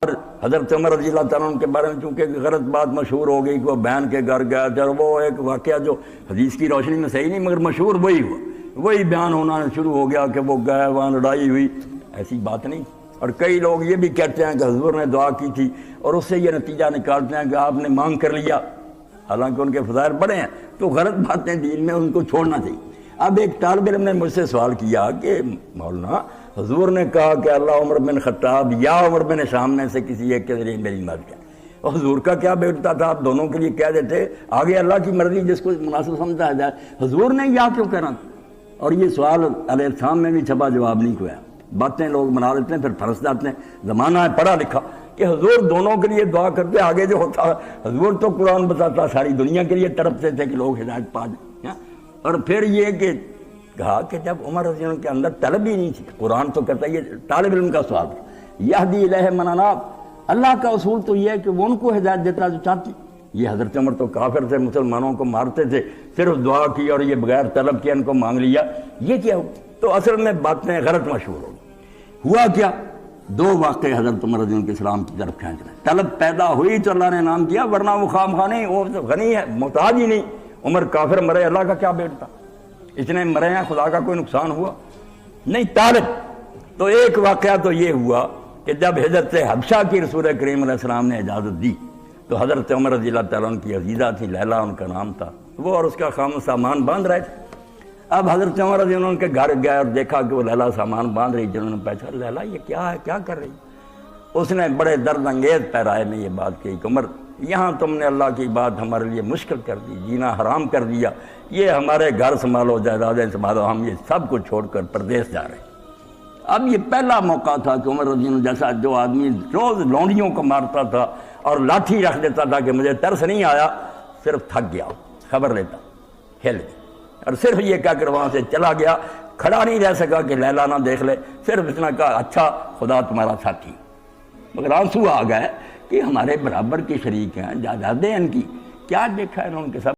اور حضرت عمر رضی اللہ تعالیٰ عنہ کے بارے میں چونکہ غلط بات مشہور ہو گئی کہ وہ بہن کے گھر گیا تھا، وہ ایک واقعہ جو حدیث کی روشنی میں صحیح نہیں مگر مشہور وہی ہوا، وہی بیان ہونا شروع ہو گیا کہ وہ گئے وہاں لڑائی ہوئی. ایسی بات نہیں. اور کئی لوگ یہ بھی کہتے ہیں کہ حضور نے دعا کی تھی اور اس سے یہ نتیجہ نکالتے ہیں کہ آپ نے مانگ کر لیا، حالانکہ ان کے فضائل بڑے ہیں. تو غلط باتیں دین میں ان کو چھوڑنا چاہیے. اب ایک طالب علم نے مجھ سے سوال کیا کہ مولانا حضور نے کہا کہ اللہ عمر بن خطاب یا عمر بن شام میں سے کسی ایک کے ذریعے میری مدد کرے، اور حضور کا کیا بیٹھتا تھا؟ آپ دونوں کے لیے کہہ دیتے، آگے اللہ کی مرضی جس کو مناسب سمجھا جائے. حضور نے یا کیوں کہنا؟ اور یہ سوال علیہ السلام میں بھی چھپا جواب نہیں ہوا. باتیں لوگ بنا لیتے ہیں پھر پھنس جاتے ہیں. زمانہ ہے پڑھا لکھا کہ حضور دونوں کے لیے دعا کرتے، آگے جو ہوتا حضور تو قرآن بتاتا ساری دنیا کے لیے تڑپتے تھے کہ لوگ ہدایت پا جائیں. اور پھر یہ کہ کہا کہ جب عمر رضی اللہ عنہ کے اندر طلب ہی نہیں تھی، قرآن تو کہتا ہے، یہ طالب علم کا سوال ہے، یہدی الیہ من اناب، اللہ کا اصول تو یہ ہے کہ وہ ان کو ہدایت دیتا جو چاہتی. یہ حضرت عمر تو کافر تھے، مسلمانوں کو مارتے تھے، صرف دعا کی اور یہ بغیر طلب کیا ان کو مانگ لیا. یہ کیا ہو؟ تو اصل میں باتیں غلط مشہور ہو. ہوا کیا؟ دو واقعے حضرت عمر رضی اللہ عنہ کے اسلام کی طرف کھینچ رہے. طلب پیدا ہوئی تو اللہ نے نام کیا، ورنہ وہ خام خواہ نہیں، وہ غنی ہے، محتاج ہی نہیں. عمر کافر مرے، اللہ کا کیا بیٹتا؟ اتنے مرے ہیں، خدا کا کوئی نقصان ہوا نہیں. طالب تو ایک واقعہ تو یہ ہوا کہ جب حضرت حبشہ کی رسول کریم علیہ السلام نے اجازت دی تو حضرت عمر رضی اللہ تعالیٰ عنہ کی عزیزہ تھی، لیلا ان کا نام تھا، وہ اور اس کا خامن سامان باندھ رہے تھے. اب حضرت عمر رضی اللہ عنہ کے گھر گئے اور دیکھا کہ وہ لیلا سامان باندھ رہی. جنہوں نے پوچھا، لیلا یہ کیا ہے، کیا کر رہی؟ اس نے بڑے درد انگیز پیرائے میں یہ بات کہی کہ عمر، یہاں تم نے اللہ کی بات ہمارے لیے مشکل کر دی، جینا حرام کر دیا. یہ ہمارے گھر سنبھالو، جائیدادیں سنبھالو، ہم یہ سب کو چھوڑ کر پردیس جا رہے ہیں. اب یہ پہلا موقع تھا کہ عمر رضی اللہ عنہ جیسا جو آدمی روز لونڈیوں کو مارتا تھا اور لاٹھی رکھ دیتا تھا کہ مجھے ترس نہیں آیا، صرف تھک گیا، خبر لیتا، ہل گیا اور صرف یہ کہہ کر وہاں سے چلا گیا. کھڑا نہیں رہ سکا کہ لیلا نہ دیکھ لے، صرف اتنا کہا اچھا خدا تمہارا ساتھی. مگر آنسو آ گئے کہ ہمارے برابر کے شریک ہیں، جائیدادیں ان کی، کیا دیکھا انہوں نے کے ساتھ.